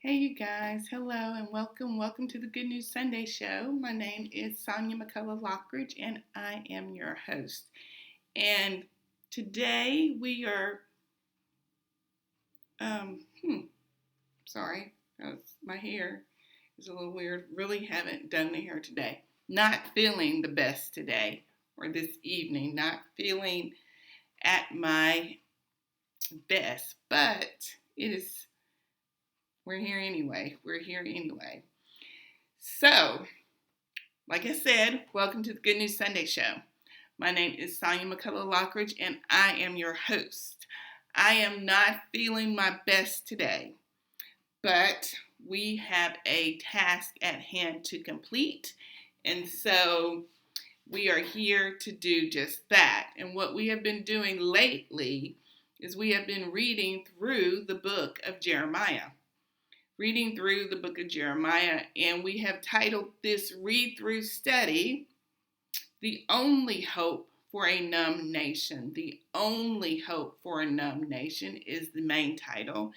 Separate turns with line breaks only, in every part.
Hey, you guys. Hello and welcome. Welcome to the Good News Sunday Show. My name is Sonia McCullough Lockridge and I am your host. And today we are, um, sorry, my hair is a little weird. Really haven't done the hair today. Not feeling the best today or this evening. Not feeling at my best, but we're here anyway. So, like I said, welcome to the Good News Sunday Show. My name is Sonia McCullough Lockridge, and I am your host. I am not feeling my best today, but we have a task at hand to complete, and so we are here to do just that. And what we have been doing lately is we have been reading through the book of Jeremiah. And we have titled this read-through study, The Only Hope for a Numb Nation. The Only Hope for a Numb Nation is the main title,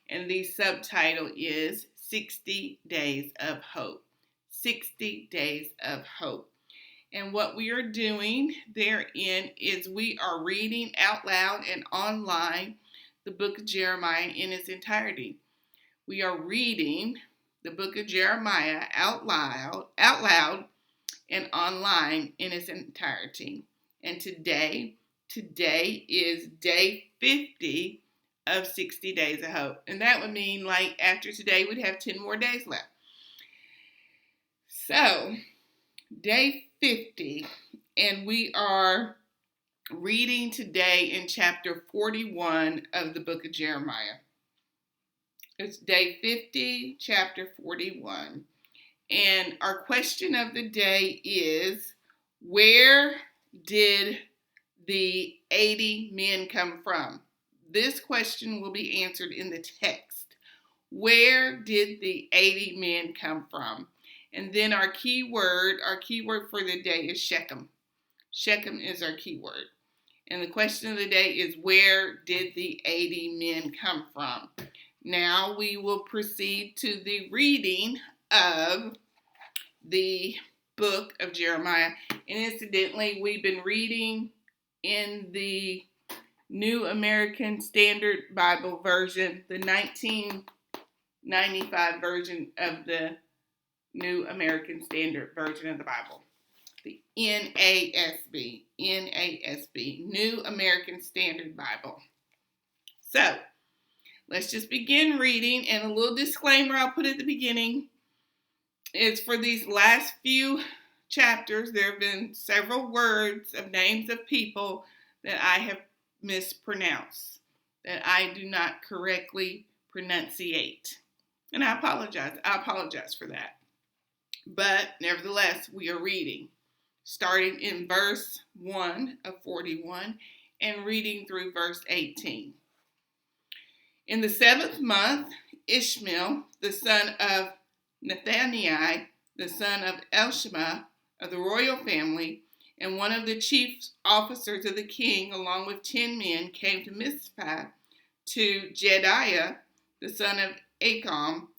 and the subtitle is 60 Days of Hope. 60 Days of Hope. And what we are doing therein is we are reading out loud and online the book of Jeremiah in its entirety. We are reading the book of Jeremiah out loud and online in its entirety. And today is day 50 of 60 Days of Hope. And that would mean like after today we'd have 10 more days left. So, day 50, and we are reading today in chapter 41 of the book of Jeremiah. It's day 50, chapter 41. And our question of the day is, where did the 80 men come from? This question will be answered in the text. Where did the 80 men come from? And then our key word for the day is Shechem. Shechem is our key word. And the question of the day is, where did the 80 men come from? Now we will proceed to the reading of the book of Jeremiah. And incidentally, we've been reading in the New American Standard Bible version, the 1995 version of the New American Standard Version of the Bible. The NASB, New American Standard Bible. So, let's just begin reading, and a little disclaimer I'll put at the beginning is for these last few chapters, there have been several words of names of people that I have mispronounced, that I do not correctly pronunciate. And I apologize for that. But nevertheless, we are reading, starting in verse 1 of 41 and reading through verse 18. In the 7th month, Ishmael, the son of Nethaniah, the son of Elishama, of the royal family, and one of the chief officers of the king, along with 10 men, came to Mizpah to Jedaiah, the son of Acham,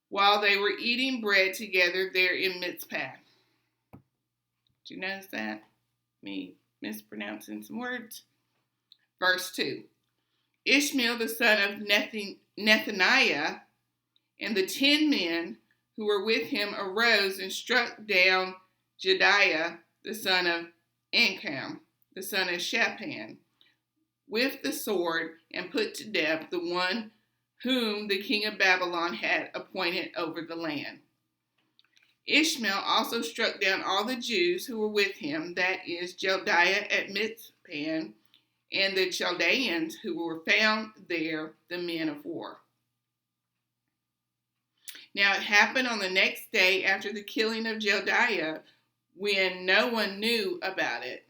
while they were eating bread together there in Mizpah. Did you notice that? Me mispronouncing some words? Verse 2. Ishmael, the son of Nethaniah, and the 10 men who were with him arose and struck down Jedaiah, the son of Acham, the son of Shaphan, with the sword, and put to death the one whom the king of Babylon had appointed over the land. Ishmael also struck down all the Jews who were with him, that is, Jedaiah at Mizpah, and the Chaldeans who were found there, the men of war. Now it happened on the next day after the killing of Jedaiah, when no one knew about it.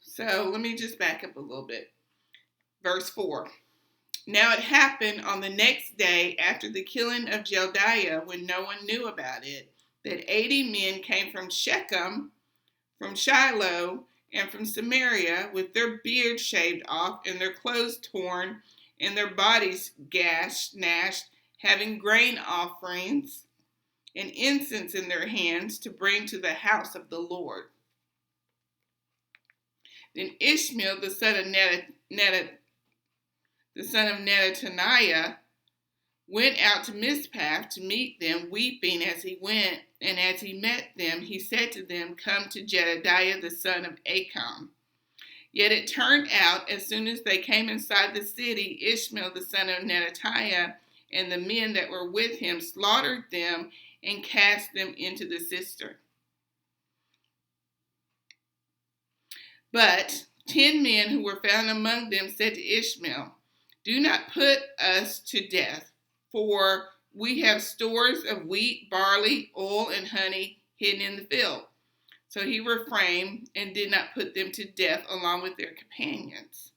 So let me just back up a little bit. Verse 4. Now it happened on the next day after the killing of Jedaiah, when no one knew about it, that 80 men came from Shechem, from Shiloh, and from Samaria, with their beards shaved off, and their clothes torn, and their bodies gnashed, having grain offerings and incense in their hands to bring to the house of the Lord. Then Ishmael, the son of Nettaniah, went out to Mizpah to meet them, weeping as he went. And as he met them, he said to them, "Come to Jedediah, the son of Acham." Yet it turned out, as soon as they came inside the city, Ishmael, the son of Nettaniah, and the men that were with him slaughtered them and cast them into the cistern. But 10 men who were found among them said to Ishmael, "Do not put us to death, for we have stores of wheat, barley, oil, and honey hidden in the field." So he refrained and did not put them to death along with their companions.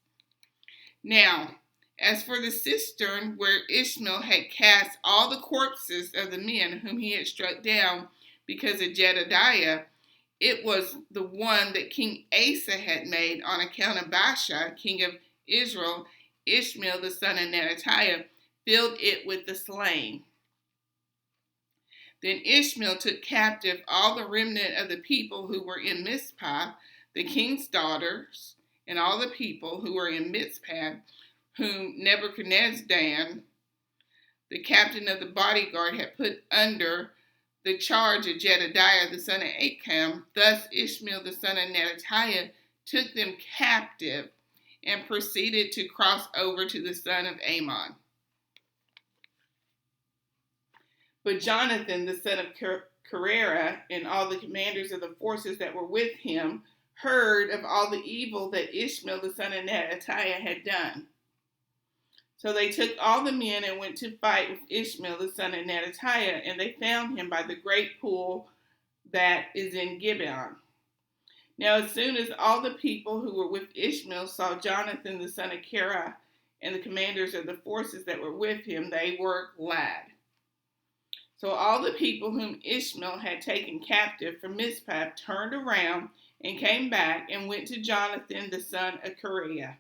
Now, as for the cistern where Ishmael had cast all the corpses of the men whom he had struck down because of Jedediah, it was the one that King Asa had made on account of Baasha, king of Israel. Ishmael, the son of Nettaniah, filled it with the slain. Then Ishmael took captive all the remnant of the people who were in Mizpah, the king's daughters, and all the people who were in Mizpah, whom Nebuchadnezzar, the captain of the bodyguard, had put under the charge of Jedediah, the son of Acham. Thus Ishmael, the son of Nettaniah, took them captive and proceeded to cross over to the son of Ammon. But Jonathan, the son of Carrera, and all the commanders of the forces that were with him heard of all the evil that Ishmael, the son of Nettaniah, had done. So they took all the men and went to fight with Ishmael, the son of Nettaniah, and they found him by the great pool that is in Gibeon. Now as soon as all the people who were with Ishmael saw Jonathan, the son of Carrera, and the commanders of the forces that were with him, they were glad. So all the people whom Ishmael had taken captive from Mizpah turned around and came back and went to Jonathan, the son of Carrera.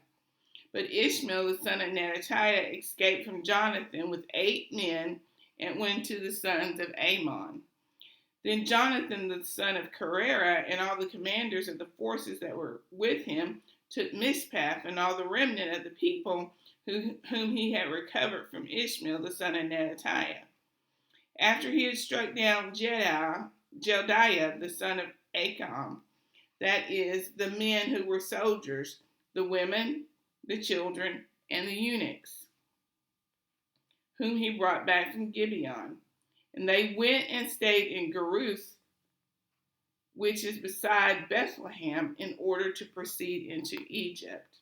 But Ishmael, the son of Nettaniah, escaped from Jonathan with 8 men and went to the sons of Ammon. Then Jonathan, the son of Carrera, and all the commanders of the forces that were with him took Mizpah and all the remnant of the people whom he had recovered from Ishmael, the son of Nettaniah. After he had struck down Jedediah, the son of Acham, that is, the men who were soldiers, the women, the children, and the eunuchs, whom he brought back from Gibeon. And they went and stayed in Geruth, which is beside Bethlehem, in order to proceed into Egypt,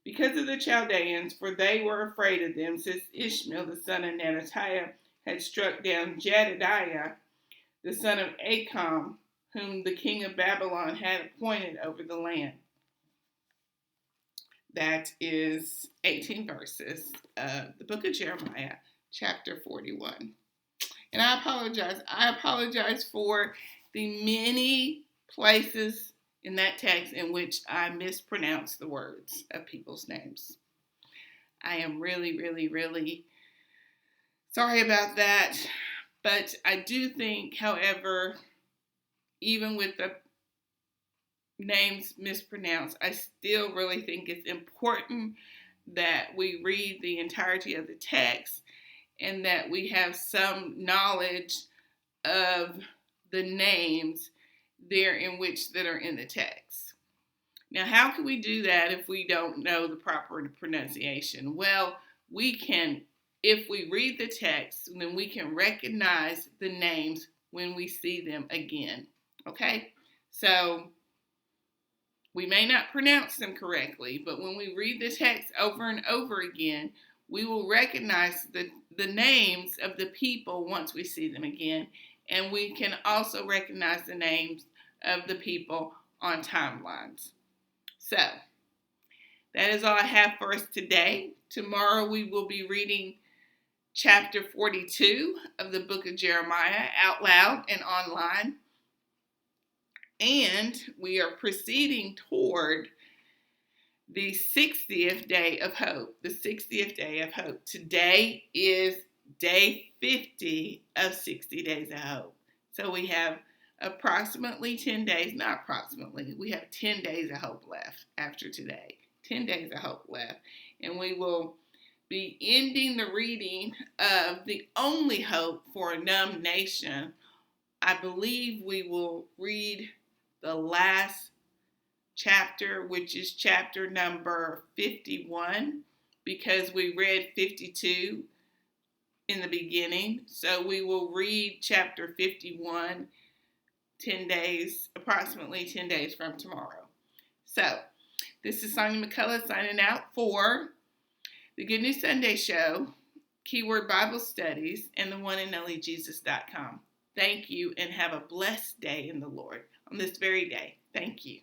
because of the Chaldeans, for they were afraid of them, since Ishmael, the son of Nettaniah, had struck down Jedediah, the son of Acham, whom the king of Babylon had appointed over the land. That is 18 verses of the book of Jeremiah, chapter 41. And I apologize for the many places in that text in which I mispronounce the words of people's names. I am really, really, really sorry about that. But I do think, however, even with the names mispronounced, I still really think it's important that we read the entirety of the text and that we have some knowledge of the names there in which that are in the text. Now, how can we do that if we don't know the proper pronunciation? Well, we can, if we read the text, then we can recognize the names when we see them again. Okay? So, we may not pronounce them correctly, but when we read the text over and over again, we will recognize the names of the people once we see them again. And we can also recognize the names of the people on timelines. So, that is all I have for us today. Tomorrow we will be reading chapter 42 of the book of Jeremiah out loud and online. And we are proceeding toward the 60th day of hope. The 60th day of hope. Today is day 50 of 60 days of hope. So we have approximately 10 days, not approximately, we have 10 days of hope left after today. 10 days of hope left. And we will be ending the reading of the only hope for a Numb nation. I believe we will read the last chapter, which is chapter number 51, because we read 52 in the beginning. So we will read chapter 51 approximately 10 days from tomorrow. So this is Sonia McCullough signing out for the Good News Sunday Show, Keyword Bible Studies, and the one and only Jesus.com. Thank you and have a blessed day in the Lord on this very day. Thank you.